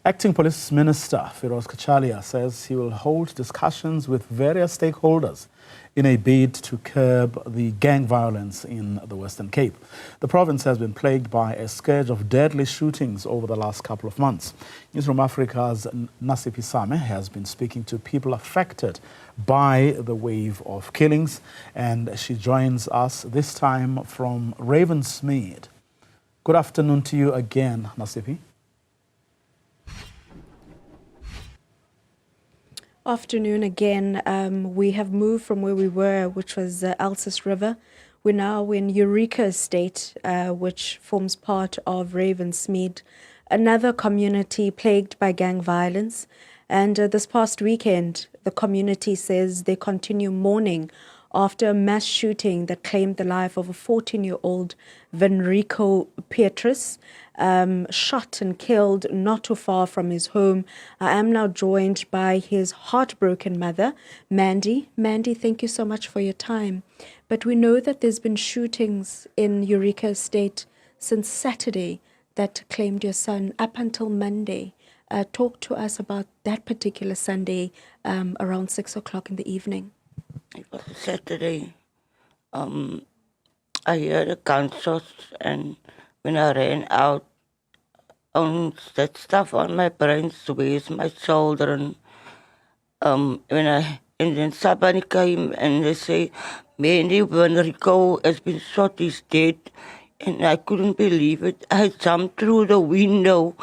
Acting Police Minister Firoz Cachalia says he will hold discussions with various stakeholders in a bid to curb the gang violence in the Western Cape. The province has been plagued by a scourge of deadly shootings over the last couple of months. Newzroom Afrika's Nasiphi has been speaking to people affected by the wave of killings, and she joins us this time from Ravensmead. Good afternoon to you again, Nasiphi. Afternoon again. We have moved from where we were, which was Alsis River. We're now in Eureka Estate, which forms part of Ravensmead, another community plagued by gang violence. And this past weekend, the community says they continue mourning after a mass shooting that claimed the life of a 14-year-old Venrico Petrus, shot and killed not too far from his home. I am now joined by his heartbroken mother, Mandy. Mandy, thank you so much for your time. But we know that there's been shootings in Eureka Estate since Saturday that claimed your son up until Monday. Talk to us about that particular Sunday around 6 o'clock in the evening. It was Saturday. I heard a gunshot, and when I ran out, that stuff on my brain, where's my children? And then somebody came and they say, Mandy, when Rico has been shot, he's dead. And I couldn't believe it. I jumped through the window,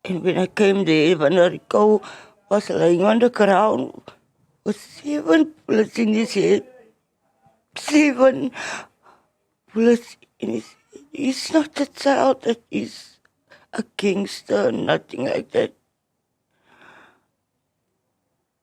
and when I came there, when Rico was laying on the ground with 7 bullets in his head. 7 bullets in his head. He's not a child that is a gangster, nothing like that.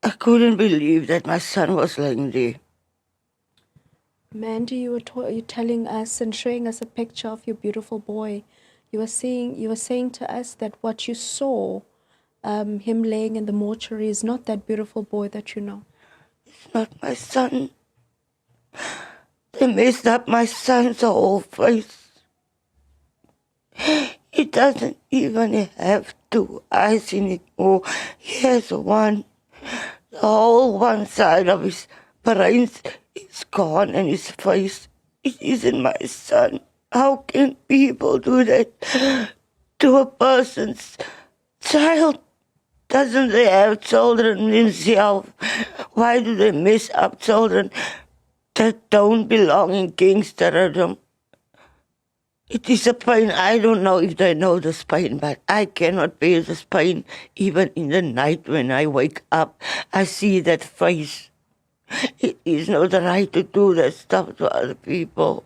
I couldn't believe that my son was lying there. Mandy, you were telling us and showing us a picture of your beautiful boy. You were saying to us that what you saw, him laying in the mortuary, is not that beautiful boy that you know. It's not my son. They messed up my son's whole face. He doesn't even have 2 eyes in it. Oh, he has one. The whole one side of his brain is gone, and his face, it isn't my son. How can people do that to a person's child? Doesn't they have children themselves? Why do they mess up children that don't belong in gangsterism? It is a pain. I don't know if they know this pain, but I cannot bear this pain. Even in the night when I wake up, I see that face. It is not the right to do that stuff to other people.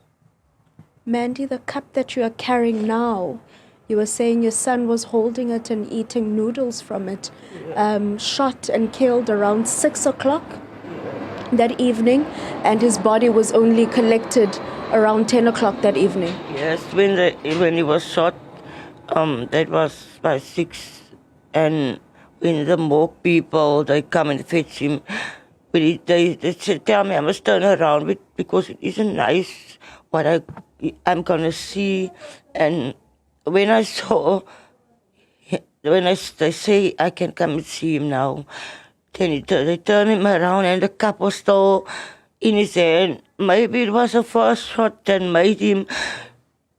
Mandy, the cup that you are carrying now, you were saying your son was holding it and eating noodles from it, shot and killed around 6 o'clock that evening, and his body was only collected around 10 o'clock that evening. Yes, when he was shot, that was by 6, and when the morgue people, they come and fetch him, they tell me I must turn around because it isn't nice what I'm going to see. And when I saw, they say I can come and see him now, then they turn him around and the cup was still in his hand. Maybe it was the first shot that made him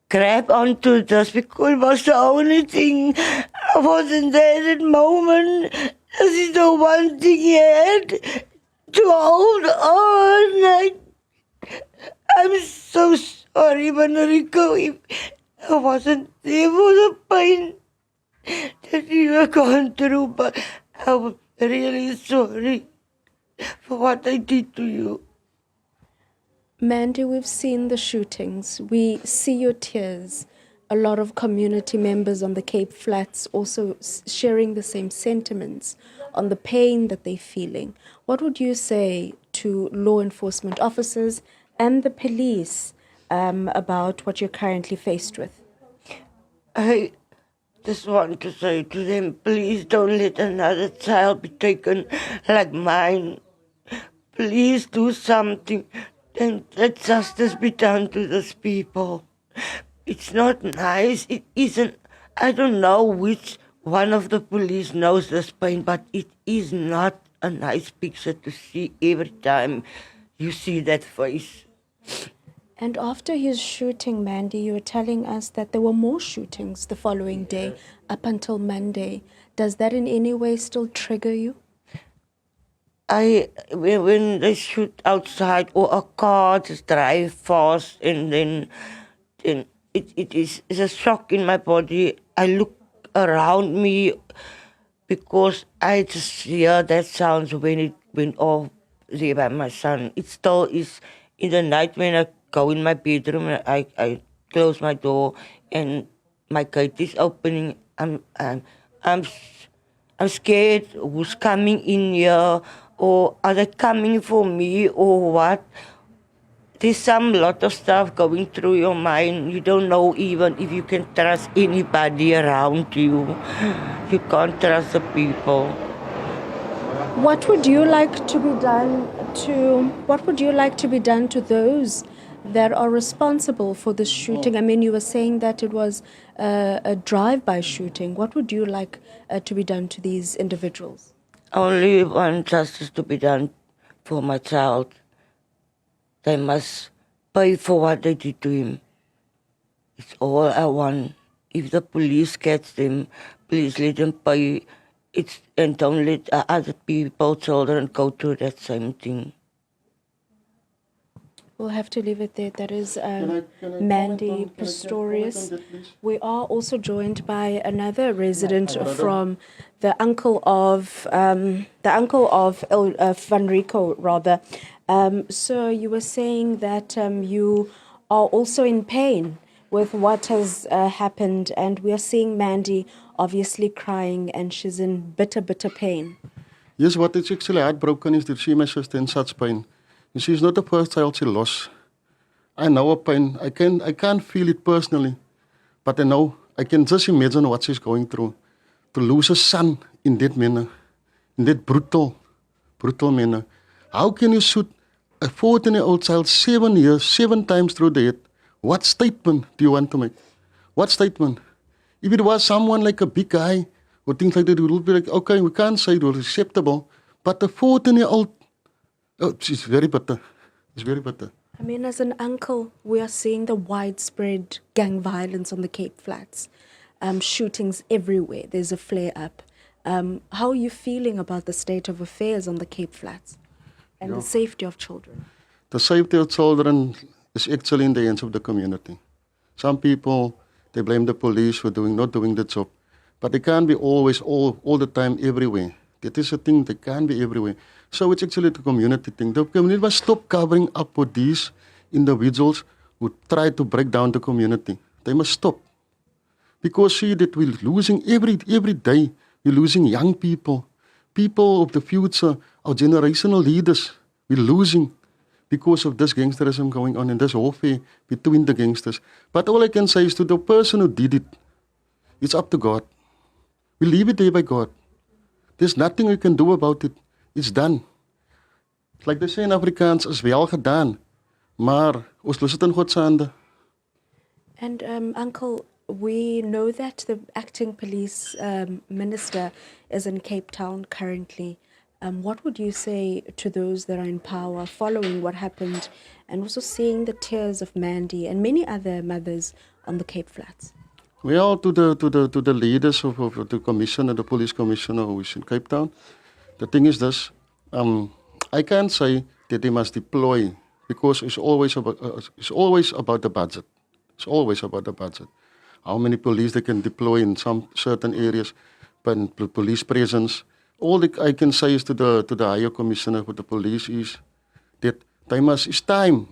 grab onto this, because it was the only thing. I wasn't there at that moment. This is the one thing he had to hold on. I'm so sorry, Manrico, if I wasn't there for the pain that you have gone through, but I'm really sorry for what I did to you. Mandy, we've seen the shootings. We see your tears. A lot of community members on the Cape Flats also sharing the same sentiments on the pain that they're feeling. What would you say to law enforcement officers and the police about what you're currently faced with? I just want to say to them, please don't let another child be taken like mine. Please do something. And let justice be done to these people. It's not nice. It isn't. I don't know which one of the police knows this pain, but it is not a nice picture to see every time you see that face. And after his shooting, Mandy, you were telling us that there were more shootings the following day up until Monday. Does that in any way still trigger you? When they shoot outside or a car just drive fast and then it's a shock in my body. I look around me because I just hear that sounds when it went off there by my son. It still is in the night when I go in my bedroom and I close my door and my gate is opening. I'm scared who's coming in here, or are they coming for me, or what? There's some lot of stuff going through your mind. You don't know even if you can trust anybody around you. You can't trust the people. What would you like to be done to those that are responsible for this shooting? I mean, you were saying that it was a drive-by shooting. What would you like to be done to these individuals? Only want justice to be done for my child. They must pay for what they did to him. It's all I want. If the police catch them, please let them pay. And don't let other people, children, go through that same thing. We'll have to leave it there. That is Can I Mandy comment Pistorius. on that, please? We are also joined by another resident from the uncle of Van Rico, rather. So you were saying that you are also in pain with what has happened, and we are seeing Mandy obviously crying, and she's in bitter pain. Yes, what is actually heartbroken is to see my sister in such pain. And she's not the first child she lost. I know her pain. I can't feel it personally, but I can just imagine what she's going through. To lose a son in that manner, in that brutal manner. How can you shoot a 14-year-old child 7 years, 7 times through the head? What statement do you want to make? What statement? If it was someone like a big guy or things like that, we would be like, okay, we can't say it was acceptable. But a 14-year-old, it's very bitter. It's very bitter. I mean, as an uncle, we are seeing the widespread gang violence on the Cape Flats. Shootings everywhere. There's a flare-up. How are you feeling about the state of affairs on the Cape Flats and the safety of children? The safety of children is actually in the hands of the community. Some people, they blame the police for not doing the job. But they can't be always, all the time, everywhere. That is a thing, they can't be everywhere. So it's actually the community thing. The community must stop covering up for these individuals who try to break down the community. They must stop. Because see that we're losing every day. We're losing young people. People of the future, our generational leaders. We're losing because of this gangsterism going on and this warfare between the gangsters. But all I can say is to the person who did it, it's up to God. We leave it there by God. There's nothing we can do about it. It's done. Like they say in Afrikaans, is wel gedaan. Maar ons los het in God se hande. And Uncle, we know that the acting police minister is in Cape Town currently. What would you say to those that are in power following what happened and also seeing the tears of Mandy and many other mothers on the Cape Flats? Well, to the leaders of the commissioner, the police commissioner who is in Cape Town, the thing is this, I can't say that they must deploy because it's always about the budget. It's always about the budget. How many police they can deploy in some certain areas, but police presence. All I can say is to the higher commissioner for the police is that it's time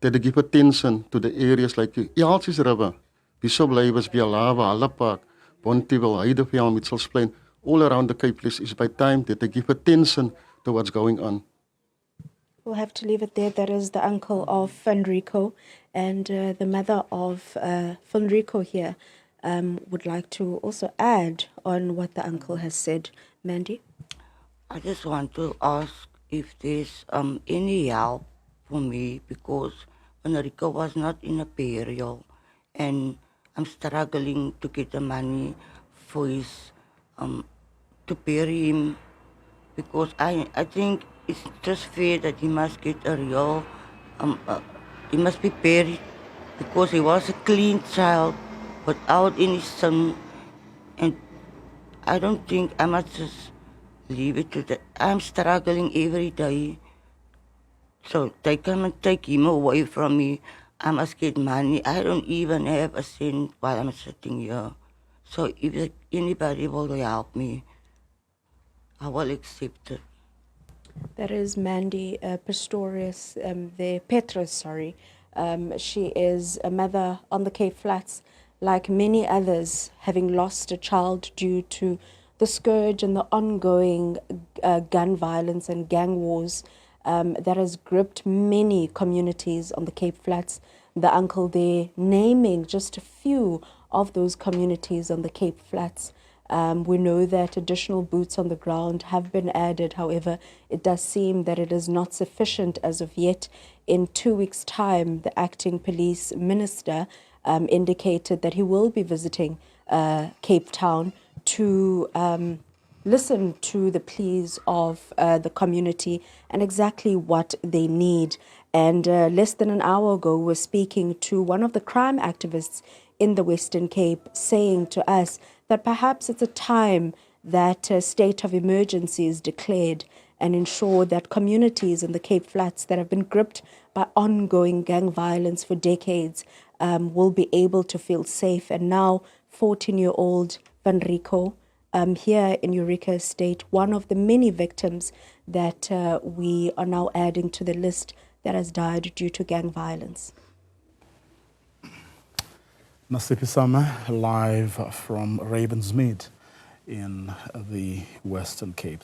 that they give attention to the areas like Elsies River, Bishop Lywes, Bialava, Allapark, Bontewil, Heideveld, Mitchellsplein, all around the Cape Flats. It's by time that they give attention to what's going on. We'll have to leave it there. That is the uncle of Van Rico, and the mother of Van Rico here would like to also add on what the uncle has said. Mandy? I just want to ask if there's any help for me, because Van Rico was not in a burial and I'm struggling to get the money for his to bury him, because I think it's just fair that he must get a real he must be buried, because he was a clean child without any sin, and I don't think I must just leave it to that. I'm struggling every day. So they come and take him away from me. I must get money. I don't even have a cent while I'm sitting here. So if anybody will help me, I will accept it. That is Mandy Pistorius, Petrus, sorry. She is a mother on the Cape Flats, like many others, having lost a child due to the scourge and the ongoing gun violence and gang wars that has gripped many communities on the Cape Flats. The uncle there naming just a few of those communities on the Cape Flats. We know that additional boots on the ground have been added. However, it does seem that it is not sufficient as of yet. In 2 weeks' time, the acting police minister indicated that he will be visiting Cape Town to listen to the pleas of the community and exactly what they need. And less than an hour ago, we were speaking to one of the crime activists in the Western Cape, saying to us that perhaps it's a time that a state of emergency is declared and ensure that communities in the Cape Flats that have been gripped by ongoing gang violence for decades will be able to feel safe. And now 14-year-old Van Rico, here in Eureka Estate, one of the many victims that we are now adding to the list that has died due to gang violence. Nasiphi Summer, live from Ravensmead in the Western Cape.